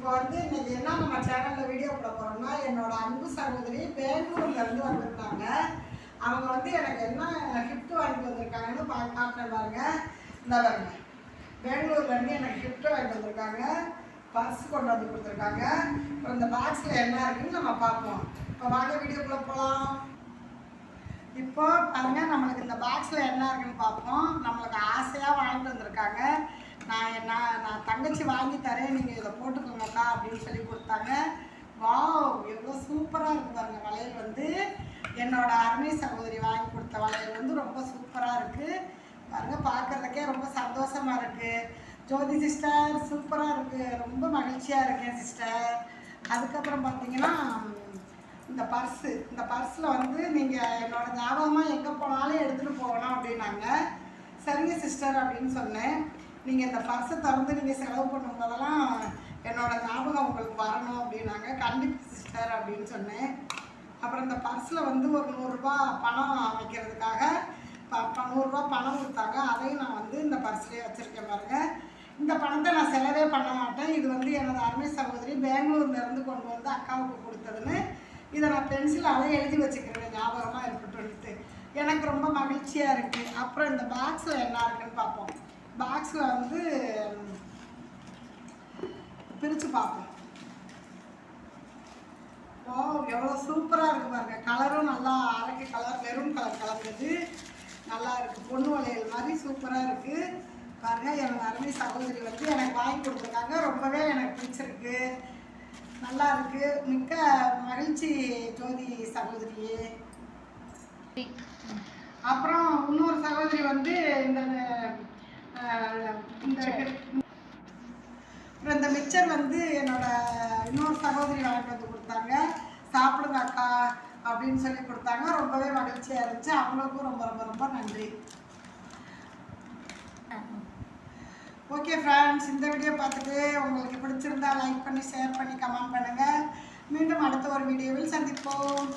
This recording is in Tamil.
இப்போ வந்து இன்னைக்கு என்ன நம்ம சேனலில் வீடியோ போட போகிறோம்னா, என்னோட அன்பு சகோதரி பெங்களூர்லேருந்து வந்திருக்காங்க. அவங்க வந்து எனக்கு என்ன கிஃப்ட் வாங்கிட்டு வந்திருக்காங்கன்னு காட்டுறேன் பாருங்க. இந்த பாருங்க, பெங்களூர்லேருந்து எனக்கு கிஃப்ட் வாங்கிட்டு வந்திருக்காங்க. பர்ஸ் கொண்டு வந்து கொடுத்துருக்காங்க. அப்புறம் இந்த பாக்ஸில் என்ன இருக்குன்னு நம்ம பார்ப்போம். இப்போ வாங்க வீடியோக்குள்ளே போகலாம். இப்போ பாருங்க, நம்மளுக்கு இந்த பாக்ஸில் என்ன இருக்குன்னு பார்ப்போம். நம்மளுக்கு ஆசையாக வாங்கிட்டு வந்திருக்காங்க. நான் தங்கச்சி வாங்கி தரேன், நீங்கள் இதை போட்டுக்கோங்கக்கா அப்படின்னு சொல்லி கொடுத்தாங்க. வாவ், எவ்வளோ சூப்பராக இருக்குது பாருங்க. வளையல் வந்து என்னோட அருமை சகோதரி வாங்கி கொடுத்த வளையல் வந்து ரொம்ப சூப்பராக இருக்குது பாருங்க. பார்க்குறதுக்கே ரொம்ப சந்தோஷமாக இருக்குது. ஜோதி சிஸ்டர் சூப்பராக இருக்குது, ரொம்ப மகிழ்ச்சியாக இருக்கேன் சிஸ்டர். அதுக்கப்புறம் பார்த்தீங்கன்னா இந்த பர்ஸில் வந்து நீங்கள் என்னோட ஞாபகமாக எங்கே போனாலும் எடுத்துகிட்டு போகணும் அப்படின்னாங்க. சரிங்க சிஸ்டர் அப்படின்னு சொன்னேன். நீங்கள் இந்த பர்ஸை திறந்து நீங்கள் செலவு பண்ணும்போதெல்லாம் என்னோட ஞாபகம் உங்களுக்கு வரணும் அப்படின்னாங்க. கண்டிப்பாக சிஸ்டர் அப்படின்னு சொன்னேன். அப்புறம் இந்த பர்ஸில் வந்து ஒரு 100 ரூபா பணம் வைக்கிறதுக்காக 100 ரூபா பணம் கொடுத்தாங்க. அதையும் நான் வந்து இந்த பர்ஸ்லேயே வச்சுருக்கேன் பாருங்க. இந்த பணத்தை நான் செலவே பண்ண மாட்டேன். இது வந்து எனது அருமை சகோதரி பெங்களூர்லேருந்து கொண்டு வந்து அக்காவுக்கு கொடுத்ததுன்னு இதை நான் பென்சிலாலே எழுதி வச்சுக்கிறேன், ஞாபகமாக இருக்கட்டும்ட்டு. எனக்கு ரொம்ப மகிழ்ச்சியாக இருக்குது. அப்புறம் இந்த பாக்ஸில் என்ன இருக்குன்னு பார்ப்போம். பாக்ஸில் வந்து பிரித்து பார்ப்போம். ஓ, எவ்வளோ சூப்பராக இருக்குது பாருங்க. கலரும் நல்லா அரைக்க கலர், மெரூன் கலர் கலந்தது நல்லா இருக்குது. பொண்ணு வளையல் மாதிரி சூப்பராக இருக்குது பாருங்கள். என்னோட அருமை சகோதரி வந்து எனக்கு வாங்கி கொடுத்துருக்காங்க. ரொம்பவே எனக்கு பிடிச்சிருக்கு, நல்லா இருக்குது. மிக்க மகிழ்ச்சி ஜோதி சகோதரியே. அப்புறம் இன்னொரு சகோதரி வந்து இந்த மிக்சர் வந்து என்னோட இன்னொரு சகோதரி வாங்கிட்டு வந்து கொடுத்தாங்க. சாப்பிடுங்க அக்கா அப்படின்னு சொல்லி கொடுத்தாங்க. ரொம்பவே மகிழ்ச்சியாக இருந்துச்சு. அவங்களுக்கும் ரொம்ப ரொம்ப ரொம்ப நன்றி. ஓகே ஃப்ரெண்ட்ஸ், இந்த வீடியோ பார்த்துட்டு உங்களுக்கு பிடிச்சிருந்தா லைக் பண்ணி, ஷேர் பண்ணி, கமெண்ட் பண்ணுங்கள். மீண்டும் அடுத்த ஒரு வீடியோவில் சந்திப்போம்.